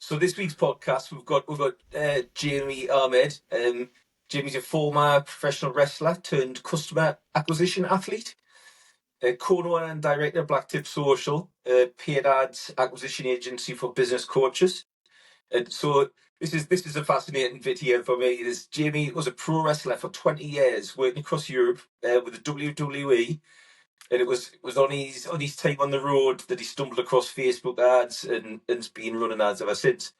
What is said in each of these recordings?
So this week's podcast, we've got Jamie Ahmed. Jamie's a former professional wrestler turned customer acquisition athlete, co-owner and director of Black Tip Social, paid ads acquisition agency for business coaches. And so this is a fascinating video for me. Jamie was a pro wrestler for 20 years, working across Europe with the WWE. And it was on his time on the road that he stumbled across Facebook ads and's been running ads ever since.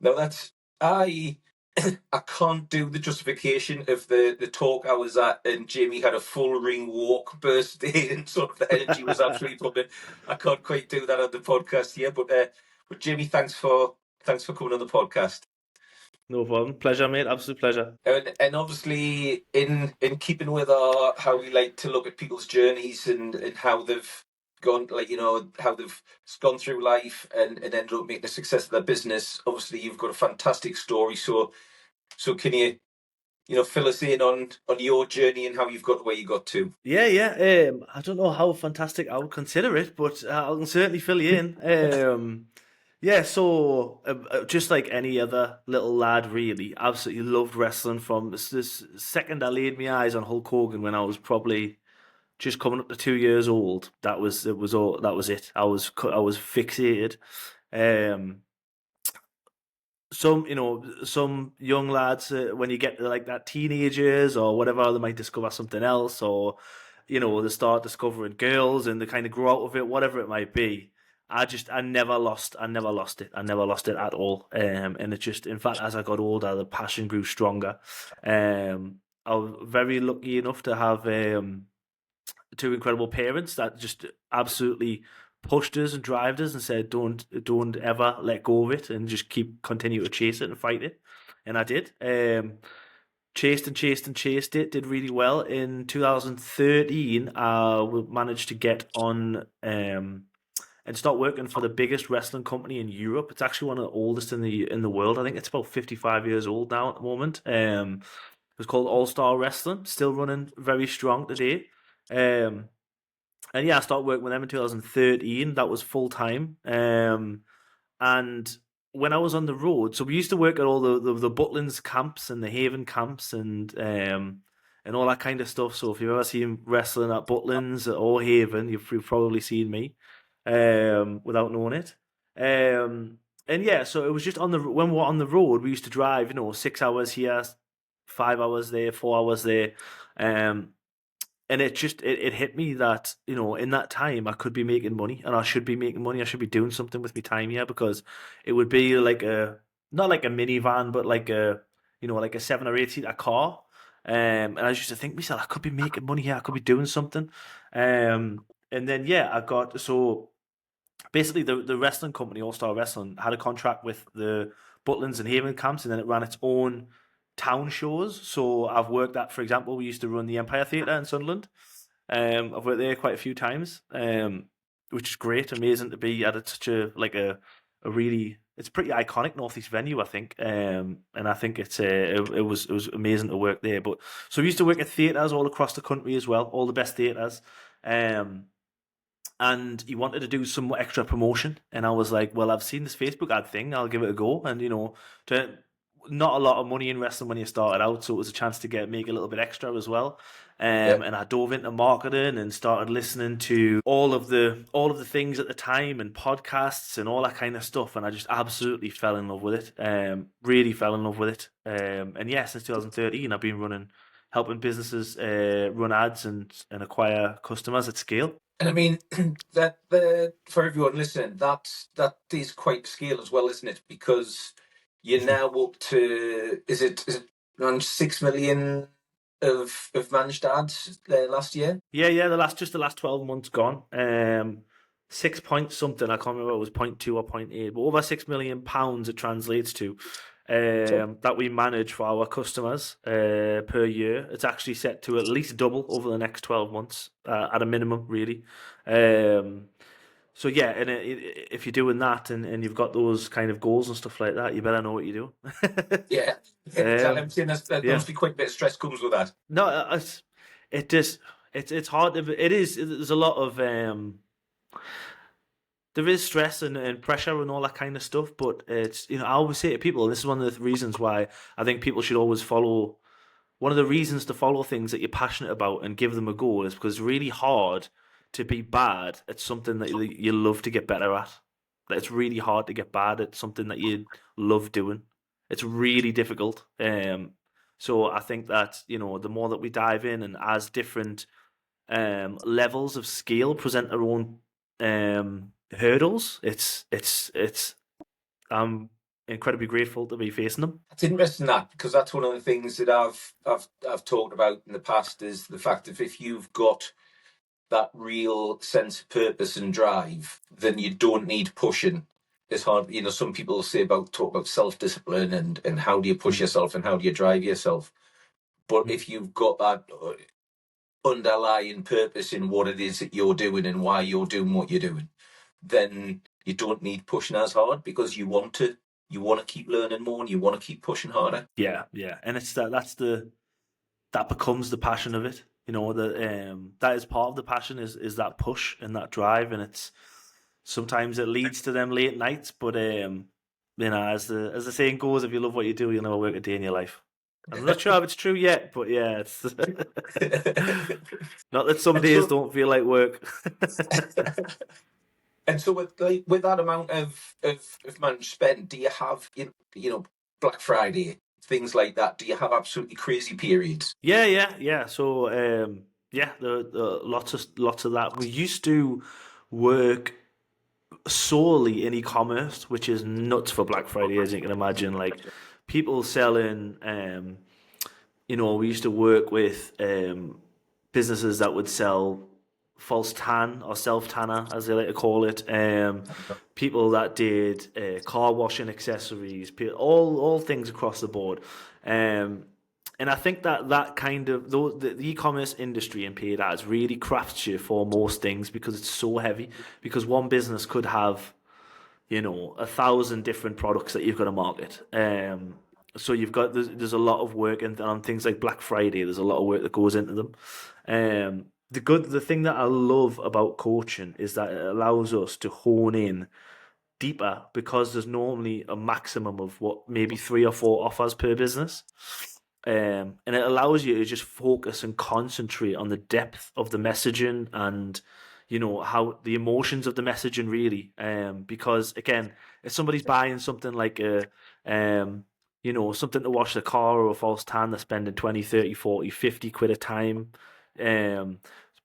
Now that's I I can't do the justification of the talk I was at, and Jamie had a full ring walk, birthday, and sort of the energy was absolutely pumping. I can't quite do that on the podcast here, but Jamie, thanks for coming on the podcast. No problem. Pleasure, mate. Absolute pleasure. And obviously in keeping with our how we like to look at people's journeys and how they've gone, like, how they've gone through life and ended up making a success of their business. Obviously you've got a fantastic story, so can you fill us in on your journey and how you've got to where you got to? Yeah. I don't know how fantastic I would consider it, but I can certainly fill you in. Yeah, so just like any other little lad, really, absolutely loved wrestling from this second I laid my eyes on Hulk Hogan when I was probably just coming up to 2 years old. That was it. Was all that was it. I was fixated. Um, some young lads, when you get to like that teenagers or whatever, they might discover something else, or they start discovering girls and they kind of grow out of it, whatever it might be. I never lost it at all. And it just, in fact, as I got older, the passion grew stronger. I was very lucky enough to have two incredible parents that just absolutely pushed us and drived us and said, don't ever let go of it and just continue to chase it and fight it. And I did. Chased and chased and chased it, did really well. In 2013, we managed to get on and start working for the biggest wrestling company in Europe. It's actually one of the oldest in the world. I think it's about 55 years old now at the moment. It was called All Star Wrestling, still running very strong today. Um, and yeah, I started working with them in 2013. That was full time. And when I was on the road, so we used to work at all the Butlins camps and the Haven camps and all that kind of stuff. So if you've ever seen wrestling at Butlins or Haven, you've probably seen me without knowing it. And yeah, so it was just when we were on the road, we used to drive, 6 hours here, 5 hours there, 4 hours there. Um, and it hit me that in that time I could be making money and I should be making money. I should be doing something with my time here, because it would be like a not like a minivan, but like a 7 or 8 seater car. And I used to think to myself, I could be making money here. I could be doing something. And then yeah, I got so basically the wrestling company All Star Wrestling had a contract with the Butlins and Haven camps, and then it ran its own town shows. So I've worked at, for example, we used to run the Empire Theatre in Sunderland. I've worked there quite a few times, which is great, amazing to be at such a really, it's a pretty iconic Northeast venue, I think. And I think it was amazing to work there. But so we used to work at theatres all across the country as well, all the best theatres. Um, and he wanted to do some extra promotion, and I was like, well, I've seen this Facebook ad thing, I'll give it a go. And to, not a lot of money in wrestling when you started out, so it was a chance to make a little bit extra as well. Yeah. And I dove into marketing and started listening to all of the things at the time and podcasts and all that kind of stuff, and I just absolutely fell in love with it. Really fell in love with it. And yeah, since 2013 I've been helping businesses run ads and acquire customers at scale. And I mean that for everyone listening, that is quite scale as well, isn't it? Because you're now up to is it around 6 million of managed ads last year? Yeah. The last 12 months gone. 6 point something. I can't remember. It was 0.2 or 0.8, but over £6 million it translates to. So, That we manage for our customers per year. It's actually set to at least double over the next 12 months, at a minimum, really. Um, so yeah, and if you're doing that and you've got those kind of goals and stuff like that, you better know what you're doing. yeah, exactly. I'm um, saying there yeah. must be quite a bit of stress comes with that. No, it just it's hard to, it is, there's a lot of there is stress and pressure and all that kind of stuff, but it's, I always say to people, and this is one of the reasons why I think people should always follow. One of the reasons to follow things that you're passionate about and give them a go is because it's really hard to be bad at something that you love to get better at. Like, it's really hard to get bad at something that you love doing. It's really difficult. So I think that, the more that we dive in, and as different levels of skill present their own hurdles, it's I'm incredibly grateful to be facing them. It's interesting that, because that's one of the things that I've talked about in the past, is the fact that if you've got that real sense of purpose and drive, then you don't need pushing as hard. Some people talk about self discipline and how do you push Mm. yourself and how do you drive yourself. But Mm. if you've got that underlying purpose in what it is that you're doing and why you're doing what you're doing, then you don't need pushing as hard, because you want to keep learning more and you want to keep pushing harder. Yeah, yeah, and it's that becomes the passion of it. That is part of the passion, is that push and that drive, and it's sometimes it leads to them late nights, but as the saying goes, if you love what you do, you'll never work a day in your life. I'm not sure if it's true yet, but yeah, it's not that some and days so don't feel like work. and so with that amount of money spent, do you have Black Friday, things like that? Do you have absolutely crazy periods? Yeah, yeah, yeah. So, yeah, the lots of that. We used to work solely in e-commerce, which is nuts for Black Friday, as you can imagine. Like, people selling, we used to work with businesses that would sell false tan or self tanner, as they like to call it. People that did car washing accessories, all things across the board. Um, and I think that kind of the e-commerce industry and paid ads really crafts you for most things, because it's so heavy. Because one business could have 1,000 different products that you've got to market. So there's a lot of work, and on things like Black Friday, there's a lot of work that goes into them. The thing that I love about coaching is that it allows us to hone in deeper, because there's normally a maximum of what, maybe 3 or 4 offers per business. And it allows you to just focus and concentrate on the depth of the messaging, and how the emotions of the messaging, really. Because again, if somebody's buying something like something to wash the car or a false tan, they're spending 20, 30, 40, 50 quid a time. um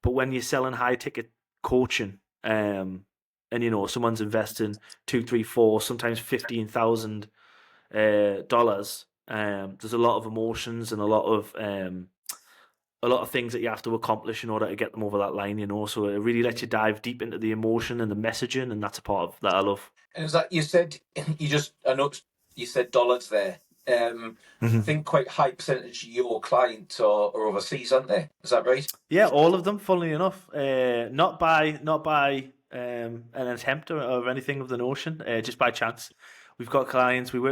but when you're selling high ticket coaching, and someone's investing 2, 3, 4, sometimes $15,000, there's a lot of emotions and a lot of things that you have to accomplish in order to get them over that line. So it really lets you dive deep into the emotion and the messaging, and that's a part of that I love. And is that, you said, I noticed you said dollars there. I Mhm. think quite a high percentage of your clients are overseas, aren't they? Is that right? Yeah, all of them, funnily enough. Not by an attempt or anything of the notion, just by chance. We work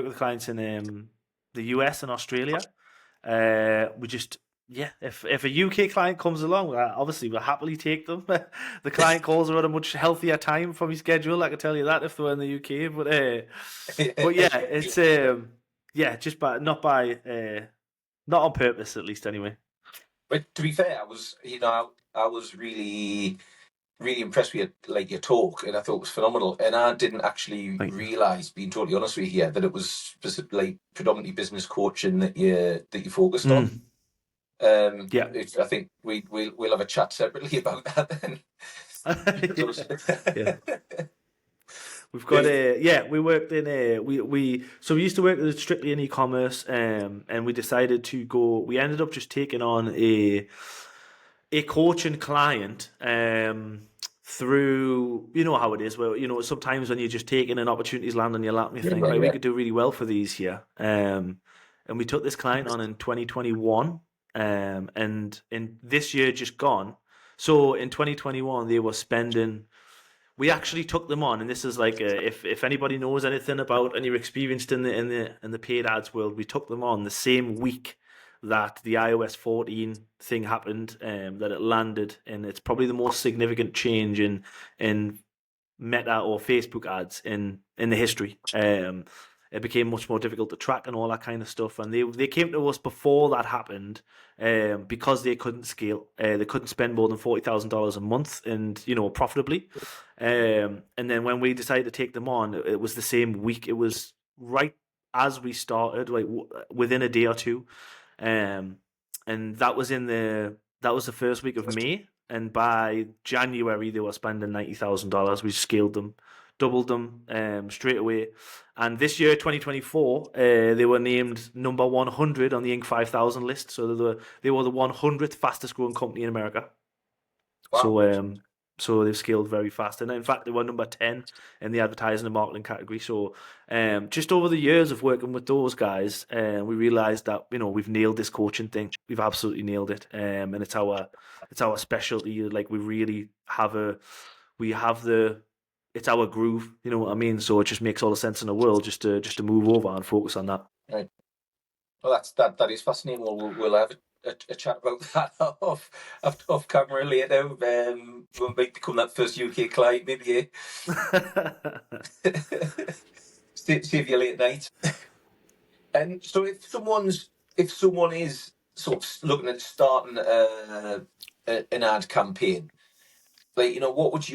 with clients in the US and Australia. We just, yeah, if a UK client comes along, obviously we'll happily take them. The client calls are at a much healthier time from his schedule, I can tell you that, if they're in the UK. But yeah, it's yeah, just not on purpose, at least, anyway. But to be fair, I was really really impressed with your talk, and I thought it was phenomenal. And I didn't actually Thank you. realise, being totally honest with you here, that it was specifically predominantly business coaching that you focused on. Mm, yeah. I think we'll have a chat separately about that then. Yeah. We've got a yeah. We worked in a we used to work strictly in e-commerce, and we decided to go. We ended up just taking on a coaching client, through, how it is, where sometimes when you're just taking an opportunities land on your lap, and you think, right, we Yeah. could do really well for these here. And we took this client on in 2021, and in this year just gone. So in 2021 they were spending. We actually took them on, and this is like if anybody knows anything about and you're experienced in the paid ads world, we took them on the same week that the iOS 14 thing happened, that it landed, and it's probably the most significant change in Meta or Facebook ads in the history. It became much more difficult to track and all that kind of stuff. And they came to us before that happened, because they couldn't scale. They couldn't spend more than $40,000 a month, and profitably. And then when we decided to take them on, it was the same week. It was right as we started, like within a day or two. Um, and that was the first week of May, and by January they were spending $90,000. We scaled them, doubled them straight away. And this year, 2024, they were named number 100 on the Inc. 5000 list. So they were the 100th fastest growing company in America. Wow. So they've scaled very fast, and in fact, they were number 10 in the advertising and marketing category. So, just over the years of working with those guys, we realized that we've nailed this coaching thing. We've absolutely nailed it, and it's our specialty. Like we really have we have the it's our groove. You know what I mean? So it just makes all the sense in the world just to move over and focus on that. Right. Well, that is fascinating. We'll have a chat about that off camera later. We might become that first UK client, maybe. Save you late night. And so, if someone is sort of looking at starting an ad campaign, like what would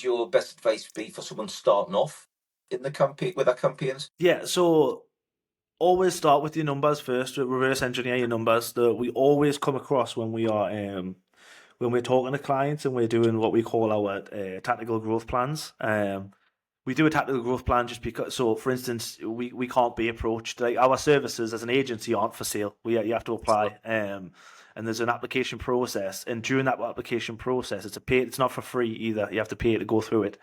your best advice be for someone starting off in the campaign with their campaigns? Yeah, so always start with your numbers first. Reverse engineer your numbers. That we always come across when we're talking to clients and we're doing what we call our tactical growth plans. We do a tactical growth plan just because. So, for instance, we can't be approached. Like our services as an agency aren't for sale. You have to apply, and there's an application process. And during that application process, it's a pay. It's not for free either. You have to pay to go through it.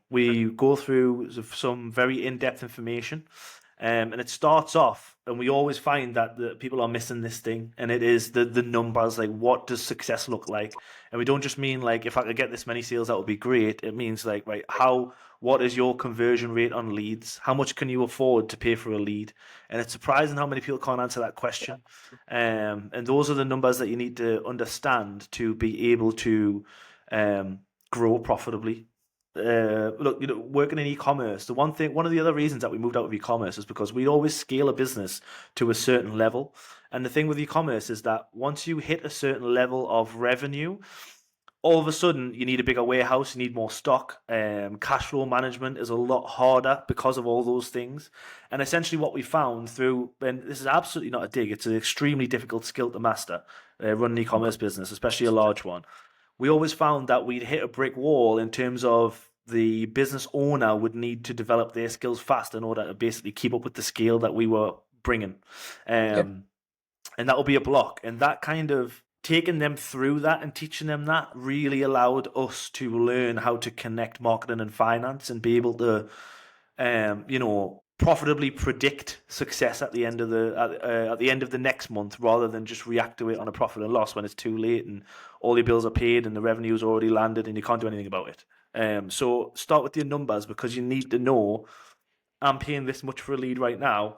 We go through some very in-depth information, and it starts off, and we always find that the people are missing this thing, and it is the numbers. Like, what does success look like? And we don't just mean like, if I could get this many sales, that would be great. It means like, right, what is your conversion rate on leads? How much can you afford to pay for a lead? And it's surprising how many people can't answer that question. And those are the numbers that you need to understand to be able to grow profitably. Look, working in e-commerce, one of the other reasons that we moved out of e-commerce is because we always scale a business to a certain level. And the thing with e-commerce is that once you hit a certain level of revenue, all of a sudden you need a bigger warehouse, you need more stock. Cash flow management is a lot harder because of all those things. And essentially, what we found and this is absolutely not a dig, it's an extremely difficult skill to master, running an e-commerce business, especially a large one. We always found that we'd hit a brick wall in terms of the business owner would need to develop their skills fast in order to basically keep up with the scale that we were bringing. Yeah, And that will be a block. And that kind of taking them through that and teaching them that really allowed us to learn how to connect marketing and finance and be able to, profitably predict success at the end of the next month, rather than just react to it on a profit and loss when it's too late and all your bills are paid and the revenue's already landed and you can't do anything about it. So start with your numbers, because you need to know, I'm paying this much for a lead right now.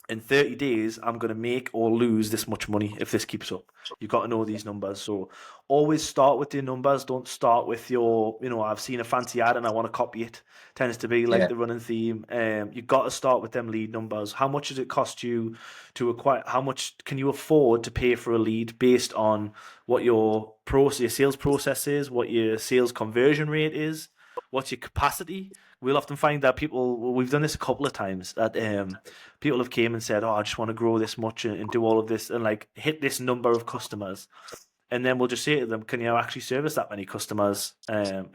In 30 days, I'm going to make or lose this much money if this keeps up. You've got to know these numbers. So always start with your numbers. Don't start with I've seen a fancy ad and I want to copy it. Tends to be like yeah, the running theme. You've got to start with them lead numbers. How much does it cost you to acquire? How much can you afford to pay for a lead based on what your sales process is, what your sales conversion rate is, what's your capacity? We'll often find that we've done this a couple of times, that people have came and said, "Oh, I just want to grow this much and do all of this and like hit this number of customers." And then we'll just say to them, "Can you actually service that many customers?"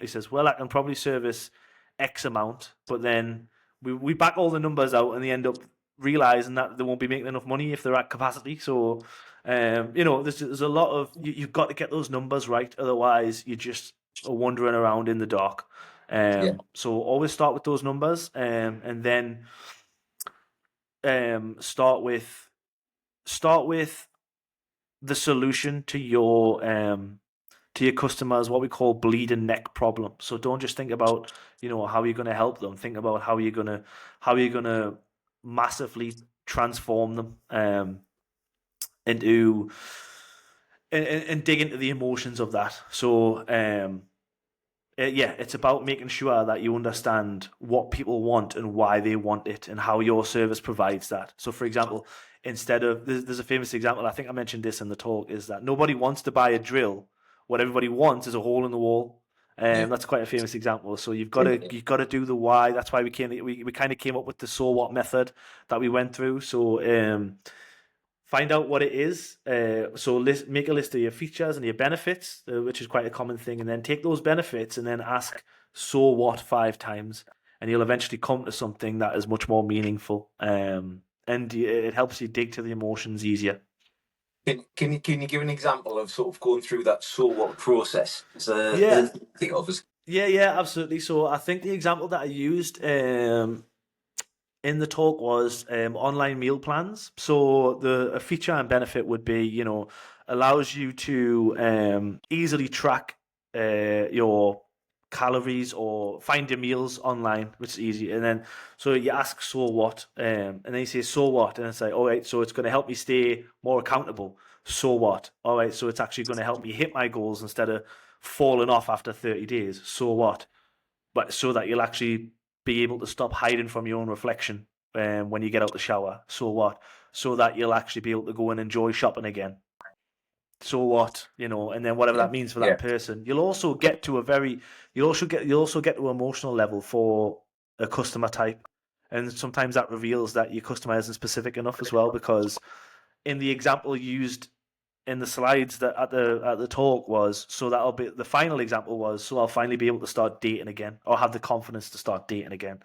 He says, "Well, I can probably service X amount," but then we back all the numbers out and they end up realizing that they won't be making enough money if they're at capacity. So, there's a lot of you've got to get those numbers right, otherwise you just are wandering around in the dark. yeah, So always start with those numbers, and then start with the solution to your customers, what we call bleeding neck problem. So don't just think about how you're going to help them. Think about how you're gonna massively transform them, into and dig into the emotions of that. So Yeah, it's about making sure that you understand what people want and why they want it and how your service provides that. So, for example, instead of there's a famous example, I think I mentioned this in the talk, is that nobody wants to buy a drill. What everybody wants is a hole in the wall. Yeah. That's quite a famous example. So you've got to do the why. That's why we kind of came up with the so what method that we went through. So find out what it is. Make a list of your features and your benefits, which is quite a common thing, and then take those benefits and then ask "so what" 5 times, and you'll eventually come to something that is much more meaningful. And it helps you dig to the emotions easier. Can you give an example of sort of going through that so what process? Yeah, Think of as yeah, absolutely. So I think the example that I used in the talk was online meal plans. So a feature and benefit would be, allows you to easily track your calories or find your meals online, which is easy. And then so you ask, so what? And then you say, so what? And it's like, all right, so it's going to help me stay more accountable. So what? All right, so it's actually going to help me hit my goals instead of falling off after 30 days. So what? But so that you'll actually be able to stop hiding from your own reflection when you get out the shower. So what? So that you'll actually be able to go and enjoy shopping again. So what? And then whatever yeah, that means for yeah, that person. You'll also get to emotional level for a customer type. And sometimes that reveals that your customer isn't specific enough as well, because in the example used in the slides that at the talk was, so that'll be the final example was, so I'll finally be able to start dating again or have the confidence to start dating again.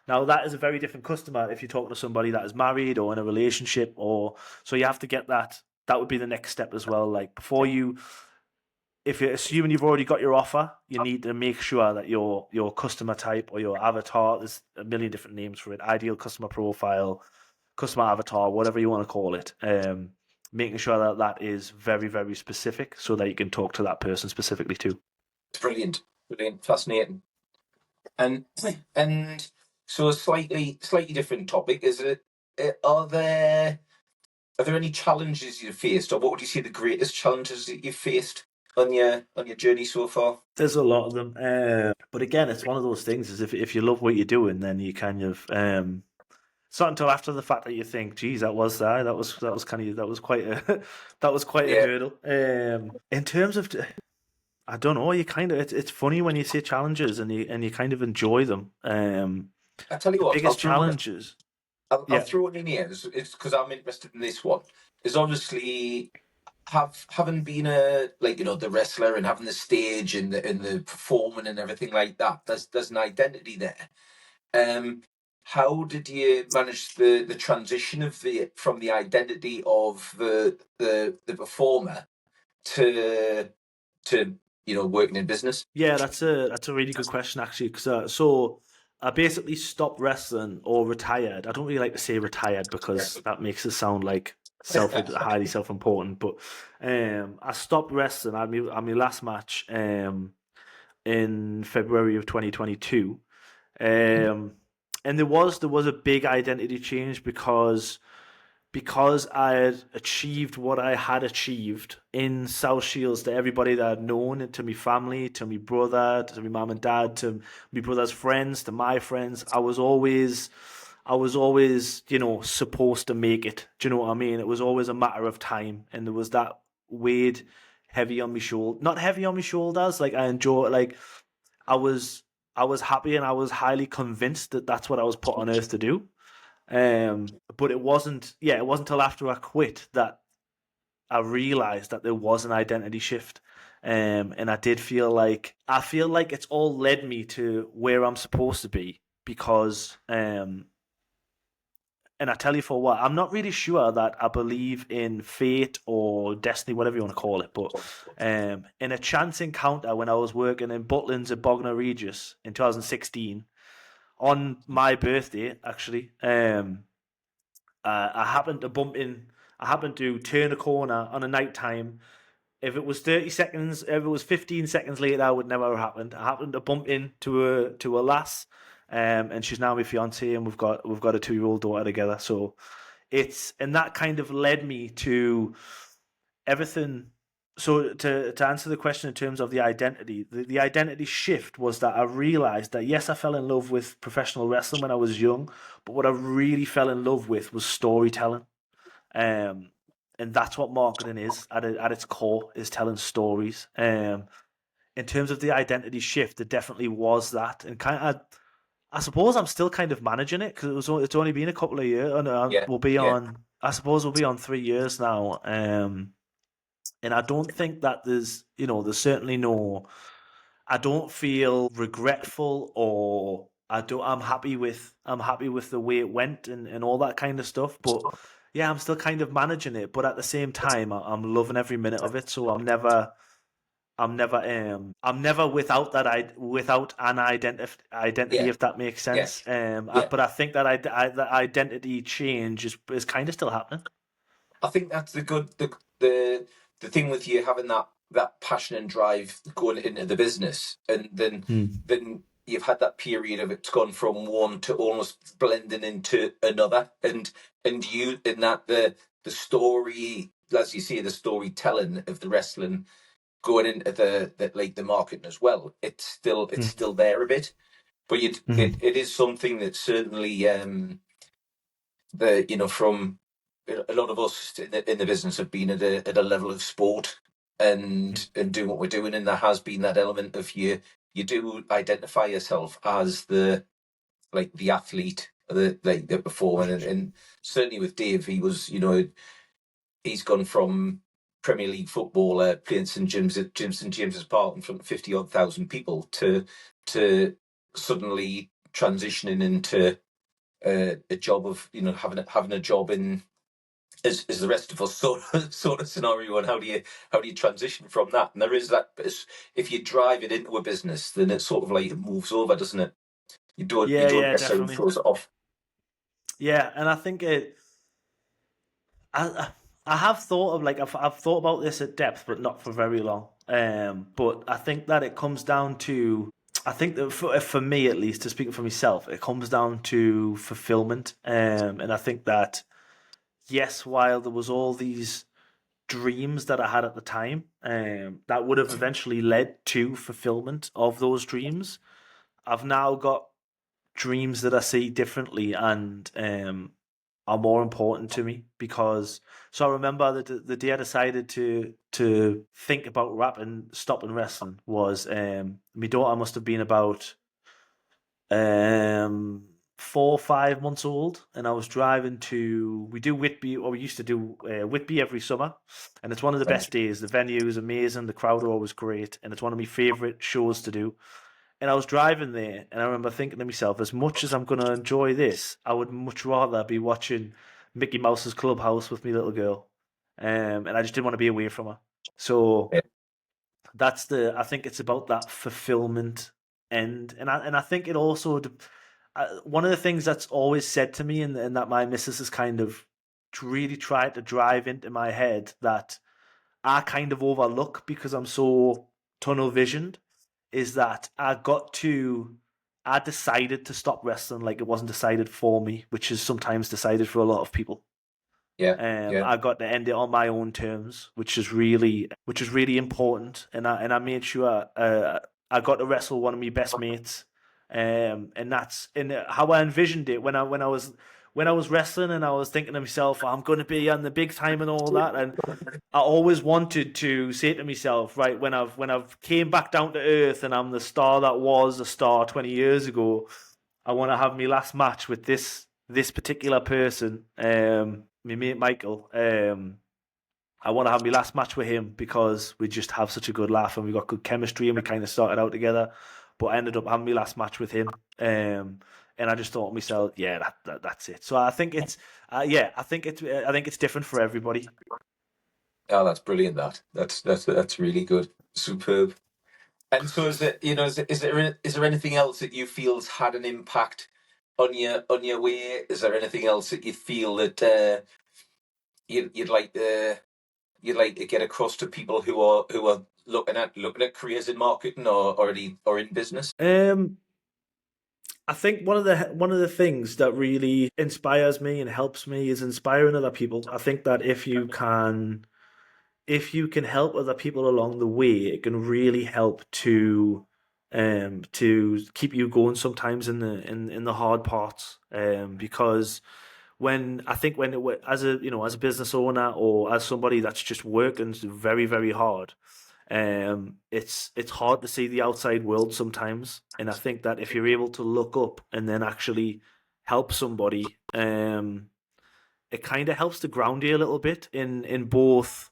Now that is a very different customer if you're talking to somebody that is married or in a relationship, or so you have to get that would be the next step as well. Like before you, if you're assuming you've already got your offer, you need to make sure that your customer type or your avatar, there's a million different names for it, ideal customer profile, customer avatar, whatever you want to call it, making sure that that is very, very specific so that you can talk to that person specifically too. it's brilliant, fascinating. And and so a slightly different topic is it? Are there any challenges you've faced, or what would you say the greatest challenges that you've faced on your journey so far? There's a lot of them, but again, it's one of those things. Is if you love what you're doing, then you kind of it's not until after the fact that you think, "Geez, that was kind of that was quite a that was quite a Yeah, hurdle." In terms of, I don't know, you kind of it's funny when you say challenges and you kind of enjoy them. I tell you The what, biggest challenges, I'll yeah, throw it in here. It's because I'm interested in this one. Is obviously having been the wrestler and having the stage and the performing and everything like that. There's an identity there. Um, how did you manage the transition from the identity of the performer to working in business? yeah, that's a really good question actually. Because so I basically stopped wrestling or retired. I don't really like to say retired because that makes it sound like highly self important. But I stopped wrestling. I had my last match in February of 2022. Um, and there was a big identity change because I had achieved what I had achieved in South Shields to everybody that I'd known, and to my family, to my brother, to my mum and dad, to my brother's friends, to my friends. I was always, supposed to make it. Do you know what I mean? It was always a matter of time, and there was that weight heavy on my shoulder. Not heavy on my shoulders. Like I enjoy. Like I was, I was happy, and I was highly convinced that that's what I was put on earth to do. But it wasn't. Yeah, it wasn't until after I quit that I realized that there was an identity shift. And I feel like it's all led me to where I'm supposed to be because and I tell you for what, I'm not really sure that I believe in fate or destiny, whatever you want to call it. But in a chance encounter when I was working in Butlins at Bognor Regis in 2016, on my birthday, actually, I happened to bump in. I happened to turn a corner on a night time. If it was 30 seconds, if it was 15 seconds later, that would never have happened. I happened to bump into a lass, and she's now my fiance, and we've got a 2-year-old daughter together. So and that kind of led me to everything. So to answer the question in terms of the identity, the identity shift was that I realized that yes, I fell in love with professional wrestling when I was young, but what I really fell in love with was storytelling. Um, and that's what marketing is at its core, is telling stories. In terms of the identity shift, it definitely was that, and kind of, I suppose I'm still kind of managing it because it's only been a couple of years, and Yeah, we'll be yeah, on. I suppose we'll be on 3 years now. And I don't think that there's certainly no. I don't feel regretful, or I'm happy with the way it went and all that kind of stuff. But yeah, I'm still kind of managing it. But at the same time, I'm loving every minute of it. So I'm never without without an identity, yeah, if that makes yeah, sense. yeah. But I think that that identity change is kind of still happening. I think that's the thing with you having that passion and drive going into the business, and Hmm. then you've had that period of it's gone from one to almost blending into another, and you in that the story, as you say, the storytelling of the wrestling going into the marketing as well. It's still there a bit, but Hmm. it is something that certainly from a lot of us in the business have been at a level of sport and doing what we're doing, and there has been that element of you do identify yourself as the athlete, the performer, and certainly with Dave, he's gone from Premier League footballer playing St James's Park in front of 50 odd thousand people to suddenly transitioning into a job of having a job in as the rest of us sort of scenario. And how do you transition from that? And there is that, but if you drive it into a business, then it's sort of like it moves over, doesn't it? You Yeah, don't yeah, necessarily definitely. close it off. Yeah, and I think I I have thought of I've thought about this at depth, but not for very long. But I think that it comes down to, I think that for me at least, to speak for myself, it comes down to fulfillment. And I think that yes, while there was all these dreams that I had at the time, that would have eventually led to fulfillment of those dreams. I've now got dreams that I see differently, and are more important to me because. So I remember that the day I decided to think about rapping, stopping wrestling was my daughter must have been about um 4 or 5 months old, and I was driving to we do Whitby, or we used to do Whitby every summer, and it's one of the Right. best days. The venue is amazing, the crowd are always great, and it's one of my favorite shows to do. And I was driving there, and I remember thinking to myself, as much as I'm going to enjoy this, I would much rather be watching Mickey Mouse's Clubhouse with my little girl. And I just didn't want to be away from her. So Yeah, I think it's about that fulfillment end. And I think it also, one of the things that's always said to me, and that my missus has kind of really tried to drive into my head, that I kind of overlook because I'm so tunnel visioned, is that I decided to stop wrestling like it wasn't decided for me, which is sometimes decided for a lot of people. yeah, yeah, I got to end it on my own terms, which is really important, and I made sure I got to wrestle one of my best mates, and that's how I envisioned it when I was wrestling, and I was thinking to myself, I'm going to be on the big time and all that, and I always wanted to say to myself, right, when I've came back down to earth and I'm the star that was a star 20 years ago, I want to have my last match with this particular person, my mate Michael. I want to have my last match with him because we just have such a good laugh and we got good chemistry and we kind of started out together. But I ended up having my last match with him, and I just thought to myself, yeah, that's it. So I think I think it's different for everybody. oh, that's brilliant. That's really good. Superb. And so is it, is there anything else that you feel's had an impact on your way? Is there anything else that you feel that you'd like to get across to people who are looking at careers in marketing or in business? Um, I think one of the things that really inspires me and helps me is inspiring other people. I think that if you can if you can help other people along the way, it can really help to keep you going sometimes in the hard parts. Because when I think when it, as a as a business owner or as somebody that's just working very very hard, it's hard to see the outside world sometimes. And I think that if you're able to look up and then actually help somebody, it kind of helps to ground you a little bit in both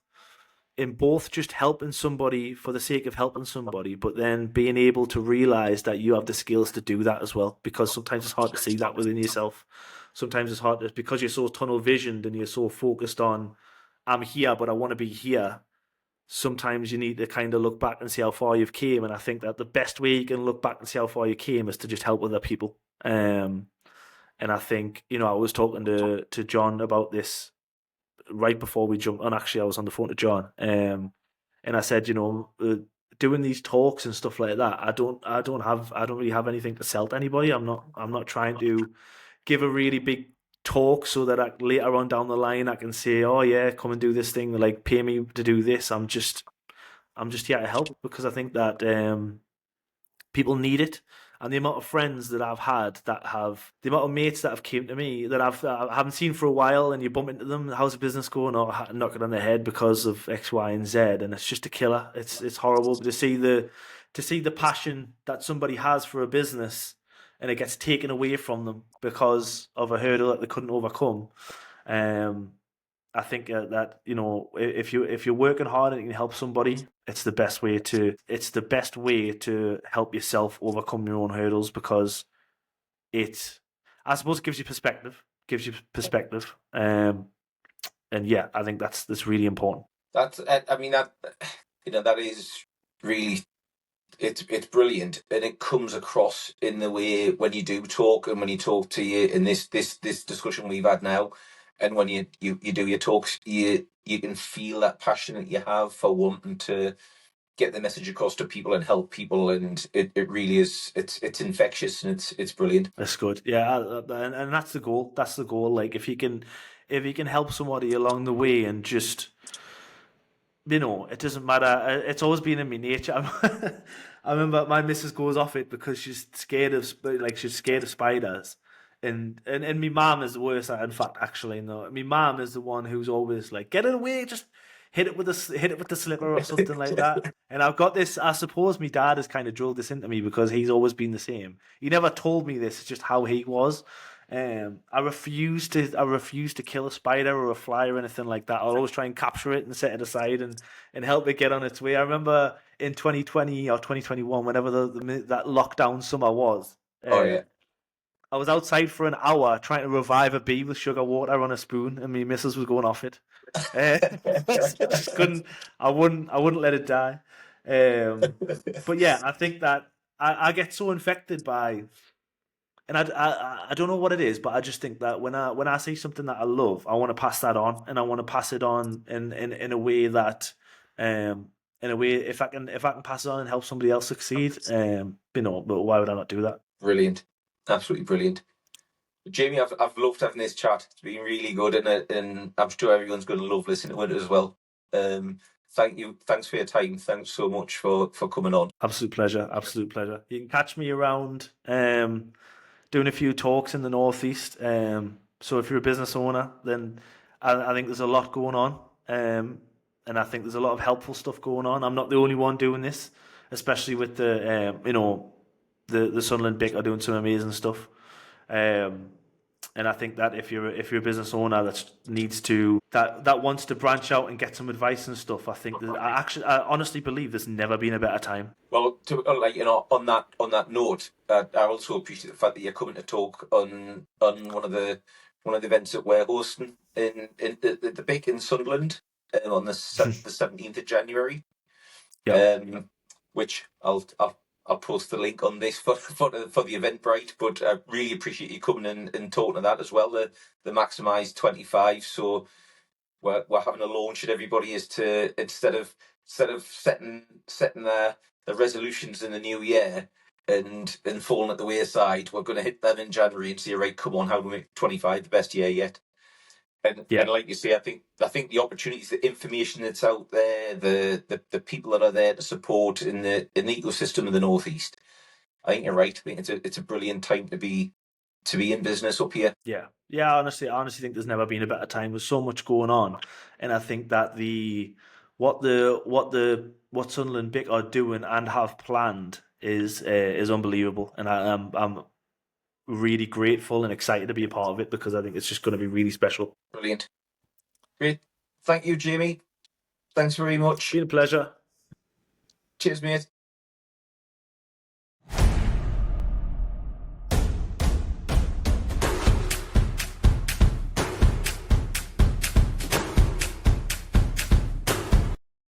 just helping somebody for the sake of helping somebody, but then being able to realize that you have the skills to do that as well. Because sometimes it's hard to see that within yourself. Sometimes it's hard to, because you're so tunnel visioned and you're so focused on, I'm here, but I want to be here. Sometimes you need to kind of look back and see how far you've came. And I think that the best way you can look back and see how far you came is to just help other people. And I think, I was talking to John about this right before we jumped on. Actually, I was on the phone to John, and I said, doing these talks and stuff like that, I don't really have anything to sell to anybody. I'm not trying to give a really big talk so that later on down the line I can say, oh yeah, come and do this thing, like pay me to do this. I'm just here to help because I think that people need it. And the amount of friends that I've had that have, the amount of mates that have came to me that I haven't seen for a while, and you bump into them, how's the business going, or knock it on the head because of X, Y, and Z, and it's just a killer. It's horrible to see the passion that somebody has for a business, and it gets taken away from them because of a hurdle that they couldn't overcome. Um, I think that if you're working hard and you can help somebody, it's the best way to help yourself overcome your own hurdles because it I suppose gives you perspective. And yeah, I think that's really important. That's I mean that that is really it's brilliant, and it comes across in the way when you do talk and when you talk to you in this discussion we've had now, and when you do your talks, you can feel that passion that you have for wanting to get the message across to people and help people, and it really is it's infectious and it's brilliant. That's good. Yeah, and that's the goal. That's the goal. Like if you can help somebody along the way and just it doesn't matter. It's always been in my nature. I remember my missus goes off it because she's scared of she's scared of spiders, and my mum is the worst. In fact, actually, no, my mum is the one who's always like, "Get it away, just hit it with the slipper or something like that." And I've got this. I suppose my dad has kind of drilled this into me because he's always been the same. He never told me this. It's just how he was. I refuse to kill a spider or a fly or anything like that. I'll always try and capture it and set it aside and help it get on its way. I remember in 2020 or 2021, whenever that lockdown summer was, Oh yeah. I was outside for an hour trying to revive a bee with sugar water on a spoon, and my missus was going off it. Uh, I just couldn't. I wouldn't let it die. But yeah, I think that I get so infected by, and I don't know what it is, but I just think that when I see something that I love, I want to pass that on, and I want to pass it on in a way that, in a way, if I can pass it on and help somebody else succeed, but why would I not do that? Brilliant, absolutely brilliant. Jamie, I've loved having this chat. It's been really good, and I'm sure everyone's going to love listening to it as well. Thank you, thanks for your time. Thanks so much for coming on. Absolute pleasure, absolute pleasure. You can catch me around doing a few talks in the northeast. So if you're a business owner, then I think there's a lot going on, and I think there's a lot of helpful stuff going on. I'm not the only one doing this, especially with the Sunderland Bic are doing some amazing stuff. Um, and I think that if you're a business owner that wants to branch out and get some advice and stuff, I think that I honestly believe there's never been a better time. Well, on that note, I also appreciate the fact that you're coming to talk on one of the events that we're hosting in the Bic in Sunderland on the 17th of January. Yeah, Which I'll post the link on this for the Eventbrite. But I really appreciate you coming in and talking to that as well. The Maximise 25. So we're having a launch, and everybody is to instead of setting their resolutions in the new year and falling at the wayside, we're going to hit them in January and say, right, come on, how do we make 25 the best year yet? And like you say, I think the opportunities, the information that's out there, the people that are there to support in the ecosystem of the Northeast. I think you're right. I think it's a brilliant time to be in business up here. Yeah. I honestly think there's never been a better time. There's so much going on, and I think that what Sunderland Bic are doing and have planned is unbelievable, and I'm really grateful and excited to be a part of it because I think it's just going to be really special. Brilliant. Great. Thank you, Jamie. Thanks very much. Been a pleasure. Cheers, mate.